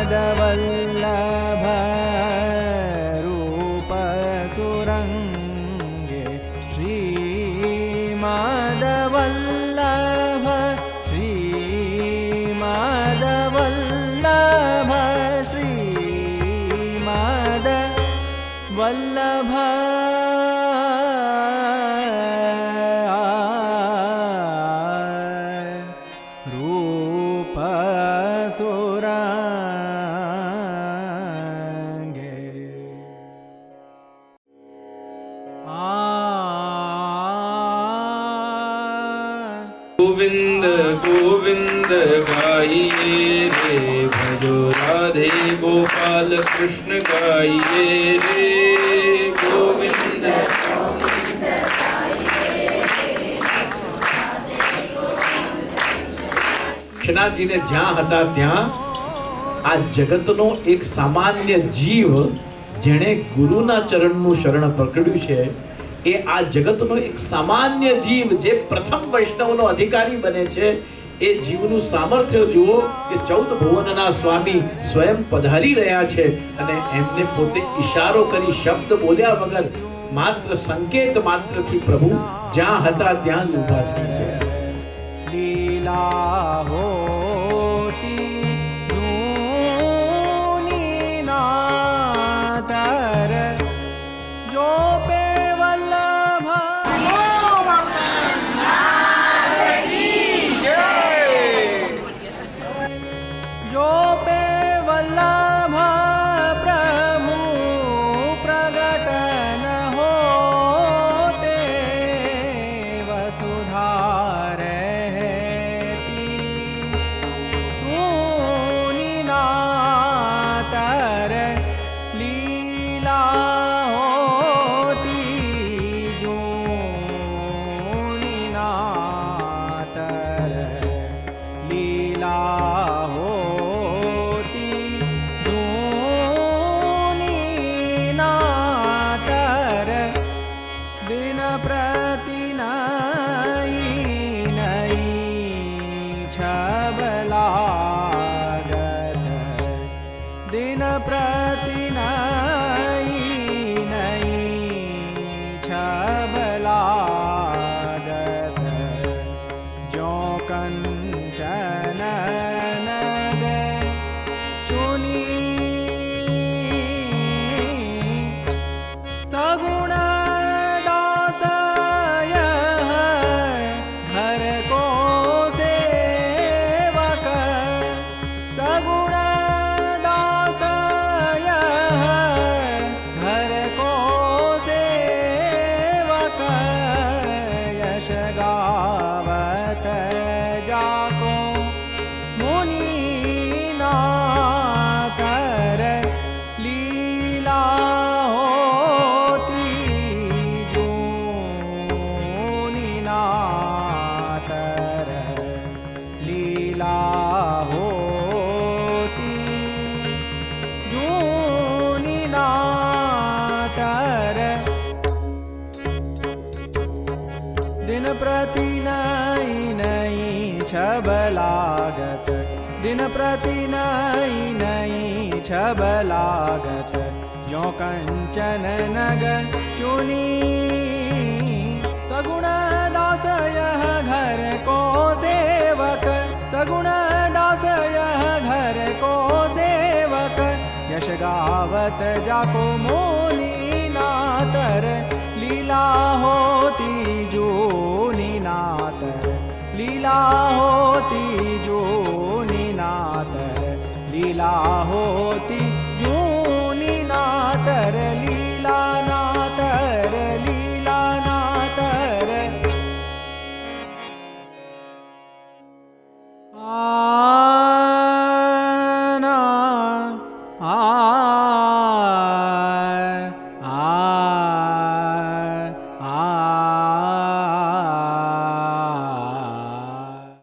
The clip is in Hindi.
श्रीमाधवल्लभ रूप सुरंगे श्रीमाधवल्लभ श्रीमाधवल्लभ श्रीमाधवल्लभ रूप सुरंगे गोविंद गोविंद गाइए रे भजो राधे गोपाल कृष्ण गाइए रे गोविंद कृष्णाजीने જ્યાં હતા ત્યાં આ જગતનો એક સામાન્ય જીવ જેણે ગુરુના ચરણનું શરણ પકડ્યું છે એ આ જગતનો એક સામાન્ય જીવ જે પ્રથમ વૈષ્ણવનો અધિકારી બને છે એ જીવનું સામર્થ્ય જુઓ કે 14 ભુવનના સ્વામી સ્વયં પધારી રહ્યા છે અને એમને પોતે ઈશારો કરી શબ્દ બોલ્યા વગર માત્ર સંકેત માત્રથી પ્રભુ જ્યાં હતા ત્યાં જ ઊભા થઈ ગયા. लीला होती नूनी नातर जो पे वल्लभ जो पे वल्लभ प्रभु प्रगट न होते वसुधा दिन प्रति नई नई छबलागत जो कंचन नग चुनी सगुण दास यह घर को सेवक सगुण गावत जाको मुनि नातर लीला होती जूनी नातर लीला होती जूनी नातर दिन प्रति नई नई छबलागत दिन प्रति नई नई छबलागत जो कंचन नग चुनी सगुण दास यह घर को सेवक सगुण दास यह घर को सेवक यश गावत जाको मोनी नातर लीला होती जूनी नातर लीला होती जूनी नातर लीला होती जूनी नातर लीला नातर लीला नातर